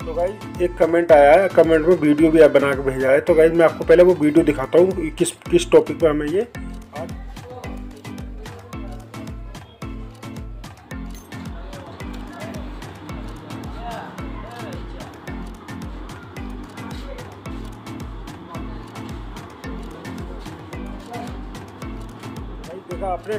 तो गाइज एक कमेंट आया है, कमेंट में वीडियो भी बना के भेजा है। तो गाइज मैं आपको पहले वो वीडियो दिखाता हूँ किस टॉपिक पे हमें ये आज देखा आपने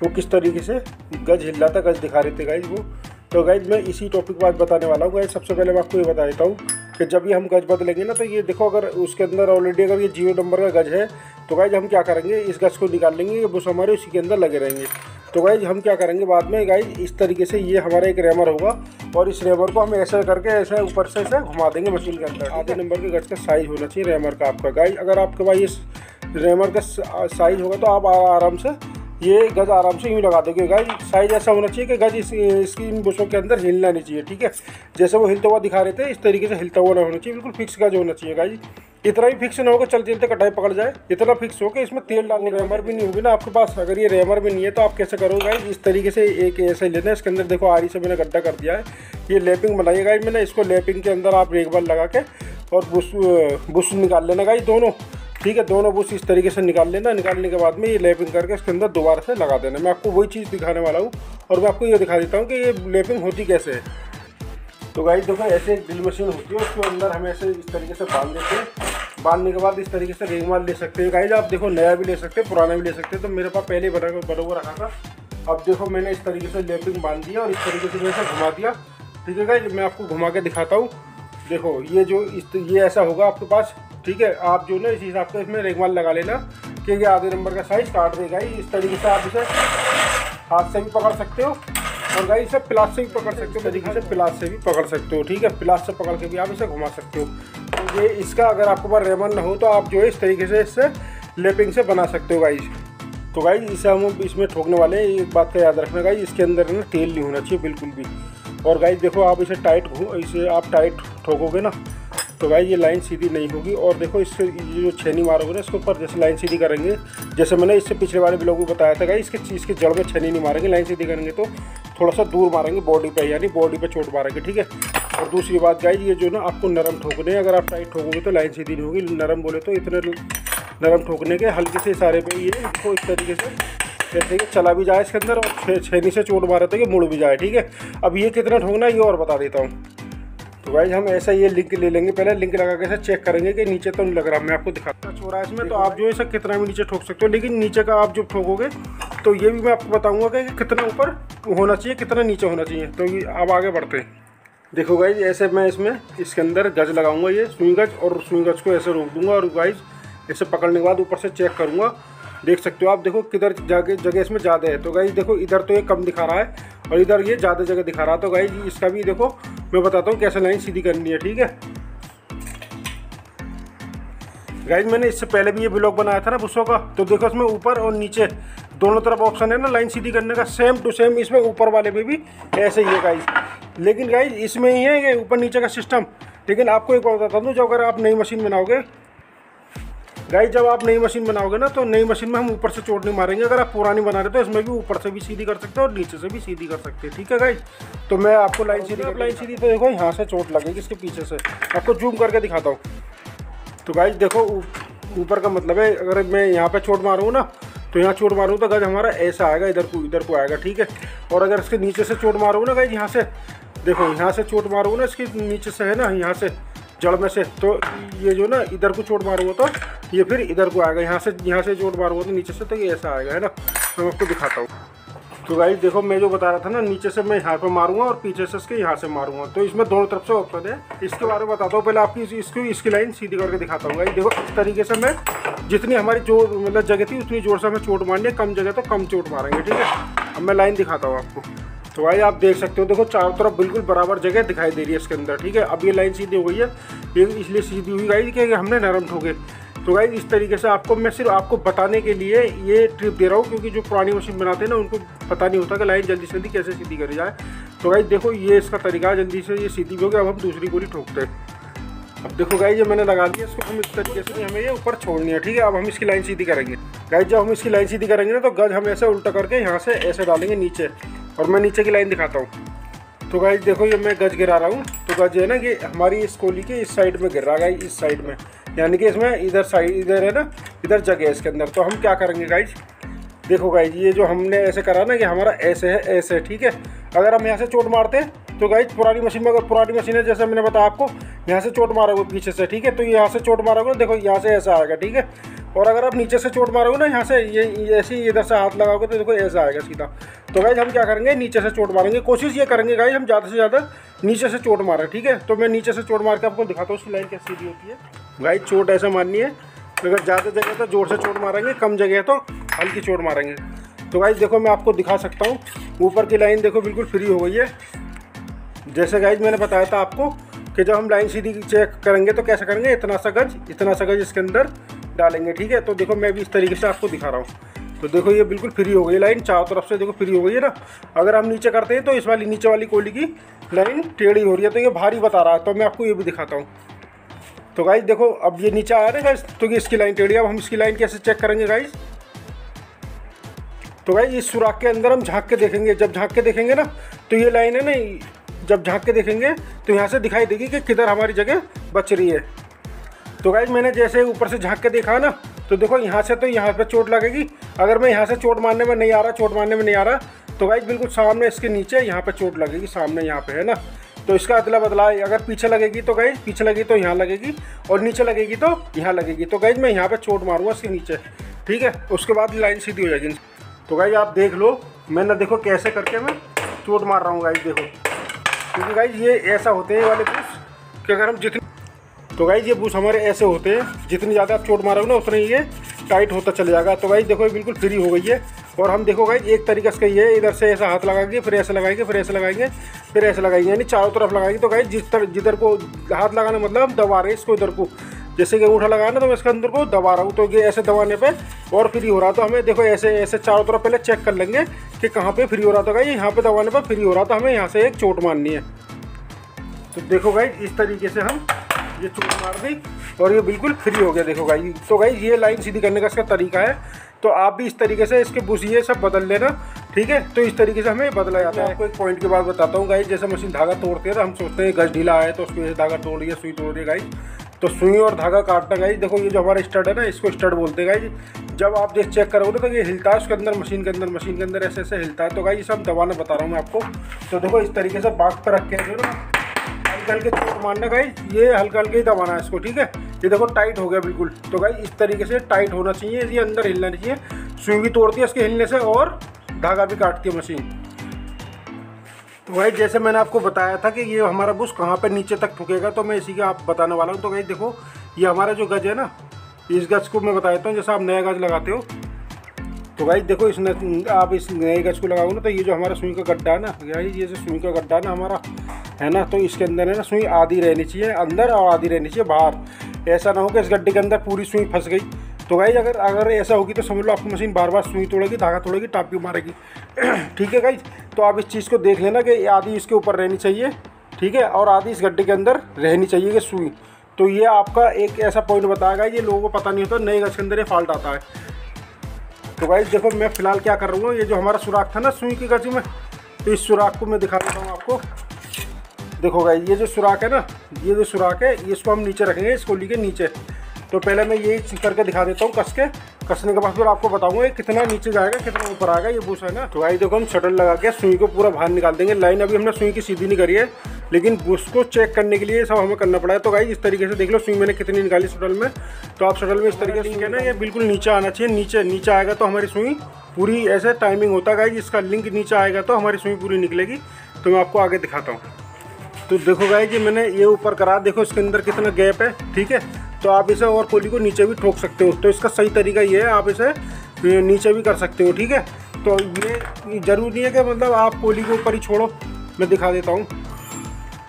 वो किस तरीके से गज हिल रहा था, गज दिखा रहे थे गाइज वो। तो गाइज मैं इसी टॉपिक पर बताने वाला हूँ गाइज। सबसे पहले मैं आपको ये बता देता हूँ कि जब ये हम गज बदलेंगे ना, तो ये देखो अगर उसके अंदर ऑलरेडी अगर ये 0 नंबर का गज है तो गाइज हम क्या करेंगे, इस गज को निकाल लेंगे, ये बुश हमारे उसी के अंदर लगे रहेंगे। तो गाइज हम क्या करेंगे बाद में गाइज, इस तरीके से ये हमारा एक रैमर होगा और इस रैमर को हम ऐसा करके ऐसे ऊपर से ऐसे घुमा देंगे मशीन के अंदर। आधे नंबर के गज का साइज होना चाहिए रैमर का आपका गाइज। अगर आपके पास ये रैमर का साइज होगा तो आप आराम से ये गज आराम से यूँ लगा दोगे गाइज। साइज ऐसा होना चाहिए कि गज इसकी इन बुशों के अंदर हिलना नहीं चाहिए, ठीक है। जैसे वो हिलता हुआ दिखा रहे थे इस तरीके से हिलता हुआ ना होना चाहिए, बिल्कुल फिक्स गज होना चाहिए गाइज। इतना भी फिक्स ना होगा चलते चलते कटाई पकड़ जाए, इतना फिक्स हो कि इसमें तेल डालने रैमर भी नहीं होगी ना आपके पास। अगर ये रैमर भी नहीं है तो आप कैसे करोगे गाइज, इस तरीके से एक ऐसे लेना है। इसके अंदर देखो आरी से मैंने गड्ढा कर दिया है, ये लैपिंग बनाई है गाइज मैंने। इसको लैपिंग के अंदर आप रेगबाल लगा के और बुश निकाल लेना गाइज दोनों, ठीक है। दोनों बुश इस तरीके से निकाल लेना। निकालने के बाद में ये लैपिंग करके इसके अंदर दोबारा से लगा देना। मैं आपको वही चीज़ दिखाने वाला हूँ और मैं आपको ये दिखा देता हूँ कि ये लैपिंग होती कैसे है। तो गाइस देखो ऐसे एक ड्रिल मशीन होती है, उसके अंदर हम ऐसे इस तरीके से बांध देते हैं। बांधने के बाद इस तरीके से रेगमाल ले सकते हैं गाइस। आप देखो नया भी ले सकते हैं, पुराना भी ले सकते हैं। तो मेरे पास पहले ही बना हुआ रखा था। अब देखो मैंने इस तरीके से लैपिंग बांध दिया और इस तरीके से मैंने घुमा दिया, ठीक है गाइस। मैं आपको घुमा के दिखाता हूँ। देखो ये जो ये ऐसा होगा आपके पास, ठीक है। आप जो ना इस हिसाब से इसमें रेगमाल लगा लेना कि ये आधे नंबर का साइज काट देगा। इस तरीके से आप इसे हाथ से भी पकड़ सकते हो और गाइस इसे प्लास से भी पकड़ सकते हो, तरीके से प्लास से भी पकड़ सकते हो, ठीक है। प्लास से पकड़ के भी आप इसे घुमा सकते हो। तो ये इसका अगर आपके पास रेमर ना हो तो आप जो है इस तरीके से इससे लैपिंग से बना सकते हो गाइस। तो गाइस इसे हम इसमें ठोकने वाले हैं, एक बात का याद रखना गाइस, इसके अंदर ना तेल नहीं होना चाहिए बिल्कुल भी। और गाइस देखो आप इसे आप टाइट ठोकोगे ना तो गाइस ये लाइन सीधी नहीं होगी। और देखो इससे ये जो छेनी मारोगे ना इसके ऊपर जैसे लाइन सीधी करेंगे, जैसे मैंने इससे पिछले वाले ब्लॉग में बताया था गाइस, इसके जड़ में छेनी नहीं मारेंगे। लाइन सीधी करेंगे तो थोड़ा सा दूर मारेंगे बॉडी पे, यानी बॉडी पे चोट मारेंगे, ठीक है। और दूसरी बात गाइस ये जो ना आपको नरम ठोकने हैं, अगर आप टाइट ठोकोगे तो लाइन सीधी नहीं होगी। नरम बोले तो इतने नरम ठोकने के हल्के से इशारे पे ये इसको इस तरीके से जैसे कि चला भी जाए इसके अंदर और छेनी से चोट मारे तो कि मुड़ भी जाए, ठीक है। अब ये कितना ठोकना है ये और बता देता हूँ। तो गाइस हम ऐसा ये लिंक ले लेंगे, पहले लिंक लगा के चेक करेंगे कि नीचे तो नहीं लग रहा। मैं आपको दिखाता हूँ चौड़ा इसमें, तो आप जो है इसे कितना भी नीचे ठोक सकते हो, लेकिन नीचे का आप जो ठोकोगे तो ये भी मैं आपको बताऊंगा कि कितना ऊपर होना चाहिए कितना नीचे होना चाहिए। तो ये आप आगे बढ़ते हैं। देखो गाइस ऐसे मैं इसके अंदर गज लगाऊंगा, ये सुई गज, और सुई गज को ऐसे रोक दूंगा और गाइस ऐसे पकड़ने के बाद ऊपर से चेक करूँगा। देख सकते हो आप, देखो किधर जगह इसमें ज़्यादा है। तो गाइस देखो इधर तो ये कम दिखा रहा है और इधर ये ज़्यादा जगह दिखा रहा है। तो गाइस इसका भी देखो मैं बताता हूँ कैसे लाइन सीधी करनी है, ठीक है। गाइस मैंने इससे पहले भी ये ब्लॉग बनाया था ना बुशों का, तो देखो इसमें ऊपर और नीचे दोनों तरफ ऑप्शन है ना लाइन सीधी करने का। सेम टू सेम इसमें ऊपर वाले में भी ऐसे ही है गाइस, लेकिन गाइस इसमें ही है ऊपर नीचे का सिस्टम। लेकिन आपको एक बात बताता हूँ, जो अगर आप नई मशीन बनाओगे गाइस, जब आप नई मशीन बनाओगे ना तो नई मशीन में हम ऊपर से चोट नहीं मारेंगे। अगर आप पुरानी बना रहे तो इसमें भी ऊपर से भी सीधी कर सकते हो और नीचे से भी सीधी कर सकते हैं, ठीक है गाइस। तो मैं आपको लाइन सीधी तो देखो यहाँ से चोट लगेगी इसके पीछे से, आपको जूम करके दिखाता हूँ। तो गाइस देखो ऊपर का मतलब है, अगर मैं यहाँ पे चोट मारूँ ना तो यहाँ चोट मारूँ तो गज हमारा ऐसा आएगा, इधर को आएगा, ठीक है। और अगर इसके नीचे से चोट मारूँ ना गाइस, यहाँ से देखो यहाँ से चोट मारूँ ना इसके नीचे से है ना, यहाँ से जड़ में से, तो ये जो ना इधर को चोट मारूंगा तो ये फिर इधर को आएगा। यहाँ से चोट मारूंगा तो नीचे से तो ये ऐसा आएगा, है ना। मैं आपको दिखाता हूँ। तो गाइस देखो मैं जो बता रहा था ना, नीचे से मैं यहाँ पे मारूंगा और पीछे से इसके यहाँ से मारूंगा। तो इसमें दोनों तरफ से ऑप्शन है, इसके बारे में बताता हूँ। पहले आपकी इसकी लाइन सीधी करके दिखाता हूँ गाइस। देखो इस तरीके से मैं जितनी हमारी जो मतलब जगह थी उतनी जोर से हमें चोट मारनी है, कम जगह तो कम चोट मारेंगे, ठीक है। अब मैं लाइन दिखाता हूँ आपको। तो भाई आप देख सकते हो, देखो चारों तरफ बिल्कुल बराबर जगह दिखाई दे रही है इसके अंदर, ठीक है। अब ये लाइन सीधी हो गई है, ये इसलिए सीधी हुई गाइस कि हमने नरम ठोके। तो गाइस इस तरीके से आपको मैं सिर्फ आपको बताने के लिए ये ट्रिप दे रहा हूँ, क्योंकि जो पुरानी मशीन बनाते हैं ना उनको पता नहीं होता कि लाइन जल्दी से जल्दी कैसे सीधी करी जाए। तो गाइस देखो ये इसका तरीका है, जल्दी से ये सीधी भी हो गई। अब हम दूसरी गोली ठोकते हैं। अब देखो गाइस ये मैंने लगा दिया, इसको हम इस तरीके से हमें ये ऊपर छोड़नी है, ठीक है। अब हम इसकी लाइन सीधी करेंगे गाइस। जब हम इसकी लाइन सीधी करेंगे ना तो गज हम ऐसे उल्टा करके यहाँ से ऐसे डालेंगे नीचे, और मैं नीचे की लाइन दिखाता हूँ। तो गाइस देखो ये मैं गज गिरा रहा हूँ, तो गज है ना कि हमारी इस कोली के इस साइड में गिर रहा है, इस साइड में, यानी कि इसमें इधर साइड इधर है ना, इधर जगह है इसके अंदर। तो हम क्या करेंगे गाइज, देखो गाइज ये जो हमने ऐसे करा ना कि हमारा ऐसे है ऐसे है, ठीक है। अगर हम यहाँ से चोट मारते हैं तो गाइज पुरानी मशीन में, अगर पुरानी मशीन है जैसे मैंने बताया आपको, यहाँ से चोट मारोगे पीछे से, ठीक है, तो यहाँ से चोट मारोगे देखो यहाँ से ऐसा आएगा, ठीक है। और अगर आप नीचे से चोट मारोगे ना यहाँ से, ये ऐसे ही इधर से हाथ लगाओगे तो देखो ऐसा आएगा सीधा। तो गाइज हम क्या करेंगे, नीचे से चोट मारेंगे, कोशिश ये करेंगे गाइज हम ज़्यादा से ज़्यादा नीचे से चोट मारें, ठीक है। तो मैं नीचे से चोट मार के आपको दिखाता हूँ उसकी लाइन कैसी सीधी होती है। गाइज चोट ऐसा मारनी है, अगर ज़्यादा जगह तो जोर से चोट मारेंगे, कम जगह तो हल्की चोट मारेंगे। तो गाइज देखो मैं आपको दिखा सकता हूँ, ऊपर की लाइन देखो बिल्कुल फ्री हो गई है। जैसे गाइज मैंने बताया था आपको कि जब हम लाइन सीधी चेक करेंगे तो कैसे करेंगे, इतना सा गज इसके अंदर डालेंगे, ठीक है। तो देखो मैं भी इस तरीके से आपको दिखा रहा हूँ। तो देखो ये बिल्कुल फ्री हो गई लाइन, चारों तरफ से देखो फ्री हो गई है ना। अगर हम नीचे करते हैं तो इस वाली नीचे वाली कोली की लाइन टेढ़ी हो रही है, तो ये भारी बता रहा है। तो मैं आपको ये भी दिखाता हूँ। तो गाइज देखो अब ये नीचे आया ना गाइज, तो ये इसकी लाइन टेढ़ी है। अब हम इसकी लाइन कैसे चेक करेंगे गाइज, तो गाइज इस सुराख के अंदर हम झाँक के देखेंगे। जब झाँक के देखेंगे ना तो ये लाइन है ना, जब झाँक के देखेंगे तो यहाँ से दिखाई देगी कि किधर हमारी जगह बच रही है। तो गाइज मैंने जैसे ऊपर से झाँक के देखा ना, तो देखो यहाँ से तो यहाँ पे चोट लगेगी। अगर मैं यहाँ से चोट मारने में नहीं आ रहा, तो गाइज बिल्कुल सामने इसके नीचे यहाँ पे चोट लगेगी, सामने यहाँ पे है ना। तो इसका अदला बदला है, अगर पीछे लगेगी तो गाइज पीछे लगेगी तो यहाँ लगेगी, और नीचे लगेगी तो यहाँ लगेगी। तो गाइज मैं यहाँ पे चोट मारूंगा इसके नीचे, ठीक है, उसके बाद लाइन सीधी हो जाएगी। तो गाइज आप देख लो, मैंने देखो कैसे करके मैं चोट मार रहा हूँ गाइज, देखो। क्योंकि गाइज ये ऐसा होते हैं ये वाले बूस कि अगर हम जितनी, तो गाइज ये बूस हमारे ऐसे होते हैं, जितनी ज़्यादा आप चोट मारोगे ना उतना ही ये टाइट होता चले जाएगा। तो गाइज देखो ये बिल्कुल फ्री हो गई है। और हम देखो गाइज एक तरीके से ये इधर से ऐसा हाथ लगाएंगे, फिर ऐसे लगाएंगे, फिर ऐसे लगाएंगे, फिर ऐसे लगाएंगे, यानी चारों तरफ लगाएंगे। तो गाइज जिधर को हाथ लगाना मतलब हम दबा रहे हैं इसको, इधर को जैसे कि अंगूठा लगाना ना, तो मैं इसके अंदर को दबा रहा हूँ। तो ये ऐसे दबाने पे और फ्री हो रहा। तो हमें देखो ऐसे ऐसे चारों तरफ पहले चेक कर लेंगे कि कहाँ पे फ्री हो रहा था। गाइज यहाँ पे दबाने पर फ्री हो रहा, तो हमें यहाँ से एक चोट मारनी है। तो देखो गाइज इस तरीके से हम ये चोट मार दी और ये बिल्कुल फ्री हो गया, देखो गाइज। तो गाइज ये लाइन सीधी करने का इसका तरीका है। तो आप भी इस तरीके से इसके बुशिए सब बदल लेना, ठीक है। तो इस तरीके से हमें बदला जाता है। आपको एक पॉइंट की बात बताता हूँ गाइज, जैसे मशीन धागा तोड़ते हैं तो हम सोचते हैं गज ढीला है तो उसकी वजह से धागा तोड़ रही है, सुई तोड़ रही है गाइज। तो सुई और धागा काटना गाइज, देखो ये जो हमारा स्टड है ना, इसको स्टड बोलते हैं गाइज। जब आप जैसे चेक करोगे तो ये हिलता है उसके अंदर, मशीन के अंदर ऐसे ऐसे हिलता है। तो गाइज ये सब दबाना बता रहा हूँ मैं आपको। तो देखो इस तरीके से बाग पर रख के जो ना हल्के हल्के चोट मारना गाइज, ये हल्का हल्के ही दबाना है इसको, ठीक है। ये देखो टाइट हो गया बिल्कुल। तो गाइज इस तरीके से टाइट होना चाहिए, ये अंदर हिलना नहीं चाहिए। सुई भी तोड़ती है इसके हिलने से और धागा भी काटती है मशीन। तो भाई जैसे मैंने आपको बताया था कि ये हमारा बुश कहाँ पे नीचे तक ठुकेगा, तो मैं इसी का आप बताने वाला हूँ। तो भाई देखो ये हमारा जो गज है ना, इस गज को मैं बता देता हूँ। जैसे आप नया गज लगाते हो तो भाई देखो आप इस नए गज को लगाओगे ना, तो ये जो हमारा सुई का गड्ढा है ना भाई, ये जो सुई का गड्ढा ना हमारा है ना, तो इसके अंदर है ना सुई आधी रहनी चाहिए अंदर और आधी रहनी चाहिए बाहर। ऐसा ना हो कि इस गड्ढे के अंदर पूरी सुई फंस गई। तो गाइज अगर ऐसा होगी तो समझ लो आपकी मशीन बार बार सुई तोड़ेगी, धागा तोड़ेगी, टापी मारेगी। ठीक है गाइज, तो आप इस चीज़ को देख लेना कि आधी इसके ऊपर रहनी चाहिए, ठीक है, और आधी इस गड्ढे के अंदर रहनी चाहिए कि सुई। तो ये आपका एक ऐसा पॉइंट बताएगा, ये लोगों को पता नहीं होता, नए गज के अंदर ये फॉल्ट आता है। तो गाइज देखो मैं फ़िलहाल क्या कर रहा हूँ, ये जो हमारा सुराख था ना सुई की गज में, तो इस सुराख को मैं दिखा देता हूँ आपको। देखो गाइज ये जो सुराख है ना, ये जो सुराख है इसको हम नीचे रखेंगे, इस कोली के नीचे। तो पहले मैं यही करके दिखा देता हूँ कसने के बाद फिर आपको बताऊंगा ये कितना नीचे जाएगा कितना ऊपर आएगा ये बूस है ना। तो गाइस देखो हम शटल लगा के सुई को पूरा बाहर निकाल देंगे। लाइन अभी हमने सुई की सीधी नहीं करी है, लेकिन बूस को चेक करने के लिए सब हमें करना पड़ा है। तो गाइस इस तरीके से देख लो सुई मैंने कितनी निकाली शटल में। तो आप शटल में इस तरीके से है ना, ये बिल्कुल नीचे आना चाहिए, नीचे आएगा तो हमारी सुई पूरी ऐसे टाइमिंग होता है गाइस, इसका लिंक नीचे आएगा तो हमारी सुई पूरी निकलेगी। तो मैं आपको आगे दिखाता हूँ। तो देखो गाइस ये मैंने ये ऊपर करा, देखो इसके अंदर कितना गैप है, ठीक है। तो आप इसे और कोली को नीचे भी ठोक सकते हो। तो इसका सही तरीका ये है, आप इसे नीचे भी कर सकते हो, ठीक है। तो ये जरूरी नहीं है कि मतलब आप कोली को ऊपर ही छोड़ो, मैं दिखा देता हूँ।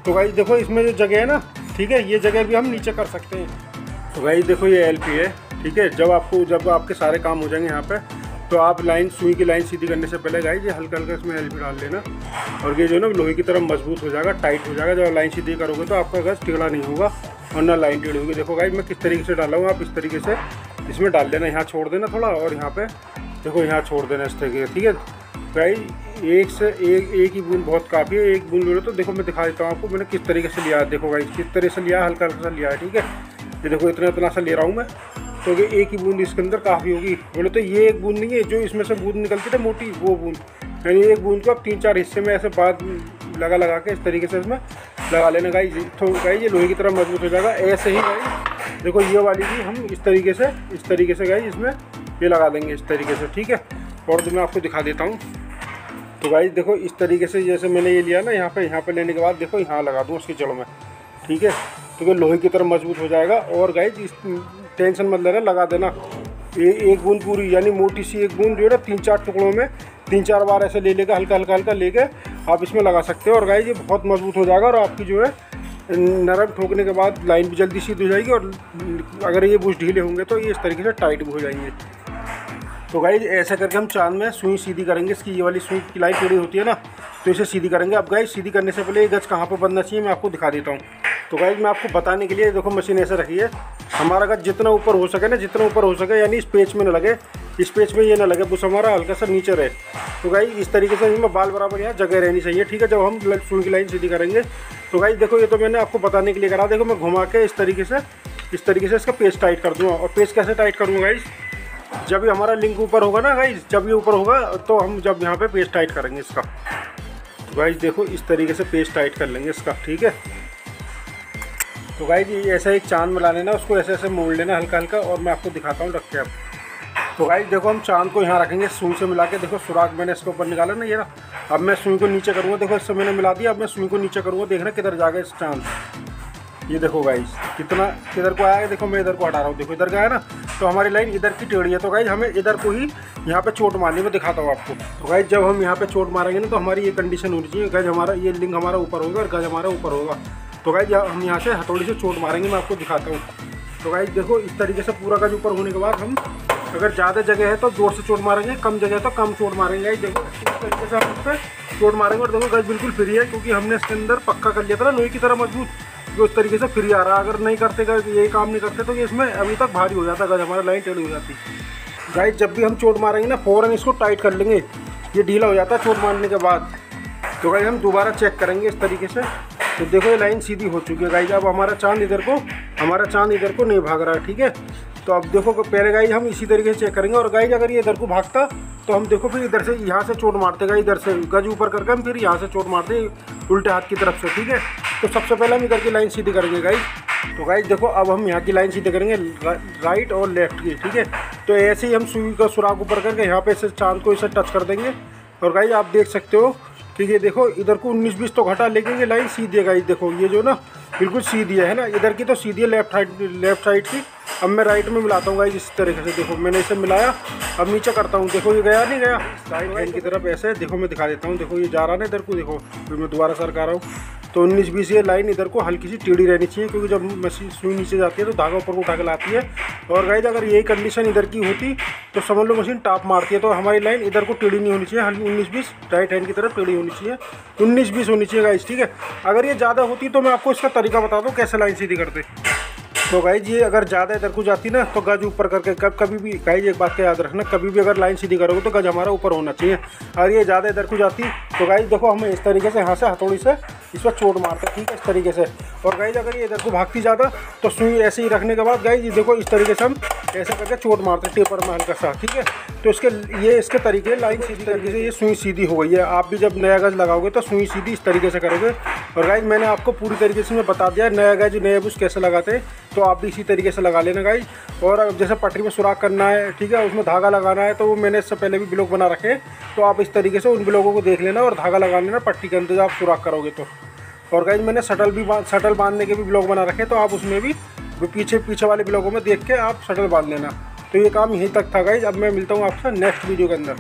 तो गाइस देखो इसमें जो जगह है ना, ठीक है, ये जगह भी हम नीचे कर सकते हैं। तो गाइस देखो ये LP है, ठीक है। जब आपके सारे काम हो जाएंगे यहाँ पे, तो आप सुई की लाइन सीधी करने से पहले गाइस ये हल्का हल्का इसमें LP डाल लेना, और ये जो ना लोहे की तरह मजबूत हो जाएगा, टाइट हो जाएगा। जब लाइन सीधी करोगे तो आपका गज टेढ़ा नहीं होगा और ना लाइन टेढ़ी होगी। देखो गाइस मैं किस तरीके से डाला हूँ, आप इस तरीके से इसमें डाल देना, यहाँ छोड़ देना थोड़ा, और यहाँ पे देखो यहाँ छोड़ देना इस तरीके से, ठीक है। गाइज एक ही बूंद बहुत काफ़ी है। एक बूंद ले लो तो देखो मैं दिखा देता हूँ आपको मैंने किस तरीके से लिया है। देखो गाइज किस तरह से लिया है, हल्का हल्का सा लिया है, ठीक है। ये देखो इतना सा ले रहा हूँ मैं, तो ये एक ही बूंद इसके अंदर काफ़ी होगी। बोले तो ये एक बूंद नहीं है, जो इसमें से बूंद निकलती थी मोटी वो बूंद, यानी एक बूंद को आप 3-4 हिस्से में ऐसे बाद लगा के इस तरीके से इसमें लगा लेना गाइज। तो गाइज ये लोहे की तरह मजबूत हो जाएगा। ऐसे ही गाइज देखो ये वाली भी हम इस तरीके से गाइज इसमें ये लगा देंगे इस तरीके से, ठीक है। और तो मैं आपको दिखा देता हूँ। तो गाइज देखो इस तरीके से जैसे मैंने ये लिया ना, यहाँ पे लेने के बाद देखो यहाँ लगा दूँ उसकी जड़ों में, ठीक है। तो ये लोहे की तरह मजबूत हो जाएगा। और गाइज इस टेंशन मत लेना, लगा देना एक बूंद पूरी, यानी मोटी सी एक बूंद जो है ना 3-4 टुकड़ों में 3-4 बार ऐसे ले लेकर हल्का लेके आप इसमें लगा सकते हो। और गाइज ये बहुत मजबूत हो जाएगा और आपकी जो है नरम ठोकने के बाद लाइन भी जल्दी सीधी हो जाएगी। और अगर ये बुश ढीले होंगे तो ये इस तरीके से टाइट भी हो जाएंगे। तो गाइज ऐसा करके हम चांद में सुई सीधी करेंगे। इसकी ये वाली सुई की लाइन टेढ़ी होती है ना, तो इसे सीधी करेंगे। अब गाइज सीधी करने से पहले ये गज कहाँ पर बनना चाहिए मैं आपको दिखा देता हूँ। तो गाइज मैं आपको बताने के लिए देखो मशीन ऐसे रखी है, हमारा गज जितना ऊपर हो सके ना, जितना ऊपर हो सके, यानी इस पेच में ना लगे, इस पेच में ये ना लगे, बुश हमारा हल्का सा नीचे रहे। तो गाइज इस तरीके से इसमें बाल बराबर यहाँ जगह रहनी चाहिए, ठीक है। जब हम सुई की लाइन सीधी करेंगे तो गाइज देखो ये तो मैंने आपको बताने के लिए करा। देखो मैं घुमा के इस तरीके से इसका पेच टाइट कर दूँगा। और पेच कैसे टाइट करूँगा गाइज, जब भी हमारा लिंक ऊपर होगा ना गाइज, जब ये ऊपर होगा तो हम जब यहाँ पे पेच टाइट करेंगे इसका। तो गाइज देखो इस तरीके से पेच टाइट कर लेंगे इसका, ठीक है। तो गाइज ये ऐसा एक चांद मिला लेना, उसको ऐसे मोड़ लेना हल्का। और मैं आपको दिखाता हूँ रख के अब। तो गाइज देखो हम चांद को यहाँ रखेंगे सुई से मिला के। देखो सुराख मैंने इसके ऊपर निकाला ना, ये ना। अब मैं सुई को नीचे करूँगा, देखो इससे मैंने मिला दिया। अब मैं सुई को नीचे करूँगा, देखना किधर जाएगा इस चांद। ये देखो गाइज किधर को आया है, देखो मैं इधर को हटा रहा हूँ, देखो इधर का है ना। तो हमारी लाइन इधर की टेढ़ी है, तो गाइज हमें इधर को ही यहाँ पे चोट मारने में दिखाता हूँ आपको। तो गाइज जब हम यहाँ पे चोट मारेंगे ना, तो हमारी ये कंडीशन होनी चाहिए, गज हमारा ये लिंक हमारा ऊपर होगा और गज हमारा ऊपर होगा। तो गाइज हम यहाँ से हथौड़ी से चोट मारेंगे, मैं आपको दिखाता हूँ। तो गाइज देखो इस तरीके से पूरा गज ऊपर होने के बाद हम अगर ज़्यादा जगह है तो जोर से चोट मारेंगे, कम जगह है तो कम चोट मारेंगे। गाइज देखो इस तरीके से हम इस पर चोट मारेंगे। और देखो गज बिल्कुल फ्री है, क्योंकि हमने इसके अंदर पक्का कर लिया था ना लोहे की तरह मजबूत, जो इस तरीके से फ्री आ रहा है। अगर नहीं करते गज ये काम नहीं करते तो ये इसमें अभी तक भारी हो जाता, गज हमारा लाइन टेढ़ी हो जाती। गाइज जब भी हम चोट मारेंगे ना, फ़ौरन इसको टाइट कर लेंगे, ये ढीला हो जाता है चोट मारने के बाद। तो गाइज हम दोबारा चेक करेंगे इस तरीके से। तो देखो ये लाइन सीधी हो चुकी है गाइज। अब हमारा चांद इधर को नहीं भाग रहा है, ठीक है। तो अब देखो पहले गाइज हम इसी तरीके से चेक करेंगे। और गाइज अगर ये इधर को भागता तो हम देखो फिर इधर से यहाँ से चोट मारते गाइज, इधर से गज ऊपर करके हम फिर यहाँ से चोट मारते उल्टे हाथ की तरफ से, ठीक है। तो सबसे पहले हम इधर की लाइन सीधी करेंगे गाइज। तो गाइज देखो अब हम यहाँ की लाइन सीधी करेंगे राइट और लेफ्ट की, ठीक है। तो ऐसे ही हम सुई का सुराख ऊपर करके यहाँ पे से चांद को इसे टच कर देंगे। और गाइज आप देख सकते हो कि ये देखो इधर को 19-20 तो घटा, लेकिन ये लाइन सीधी है गाइज। देखो ये जो ना बिल्कुल सीधी है ना, इधर की तो सीधी है लेफ्ट साइड की। अब मैं राइट में मिलाता हूँ गाइज इस तरीके से। देखो मैंने इसे मिलाया, अब नीचे करता हूँ, देखो ये गया नहीं गया राइट हैंड की तरफ ऐसे। देखो मैं दिखा देता हूँ, देखो ये जा रहा ना इधर को, देखो फिर मैं दोबारा सरका रहा हूँ। तो 19-20 ये लाइन इधर को हल्की सी टेढ़ी रहनी चाहिए, क्योंकि जब मशीन सुई नीचे जाती है तो धागा ऊपर को उठा के लाती है। और गाइज अगर यही कंडीशन इधर की होती तो समझ लो मशीन टाप मारती है। तो हमारी लाइन इधर को टेढ़ी नहीं होनी चाहिए, हल्की 19-20 राइट हैंड की तरफ टेढ़ी होनी चाहिए, 19-20 होनी चाहिए गाइज, ठीक है। अगर ये ज़्यादा होती तो मैं आपको इसका तरीका बता दूँ कैसे लाइन सीधी करते। तो गाइज ये अगर ज़्यादा इधर को जाती ना, तो गज ऊपर करके कभी भी गाइज एक बात का याद रखना, कभी भी अगर लाइन सीधी करोगे तो गज हमारा ऊपर होना चाहिए। और ये ज़्यादा इधर को जाती तो गाइज देखो हमें इस तरीके से यहाँ से हथौड़ी से इस पर चोट मारते, ठीक है, इस तरीके से। और गाइज अगर ये इधर को भागती ज़्यादा तो सुई ऐसे ही रखने के बाद गाइज देखो इस तरीके से हम ऐसे करके चोट मारते टेपर में हल्का सा, ठीक है। तो इसके तरीके लाइन सीधी तरीके से ये सुई सीधी हो गई है। आप भी जब नया गज लगाओगे तो सुई सीधी इस तरीके से करोगे। और गाइज मैंने आपको पूरी तरीके से मैं बता दिया नया गज नया बुश कैसे लगाते हैं, तो आप भी इसी तरीके से लगा लेना गाइज। और जैसे पटरी में सुराख करना है, ठीक है, उसमें धागा लगाना है, तो वो मैंने इससे पहले भी ब्लॉग बना रखे हैं, तो आप इस तरीके से उन ब्लॉगों को देख लेना और धागा लगा लेना पट्टी के अंदर आप सुराख करोगे तो। और गाइज मैंने शटल बांधने के भी ब्लॉग बना रखे हैं, तो आप उसमें भी पीछे वाले ब्लॉगों में देख के आप शटल बांध लेना। तो ये काम यहीं तक था गाइज। अब मैं मिलता हूँ आपसे नेक्स्ट वीडियो के अंदर।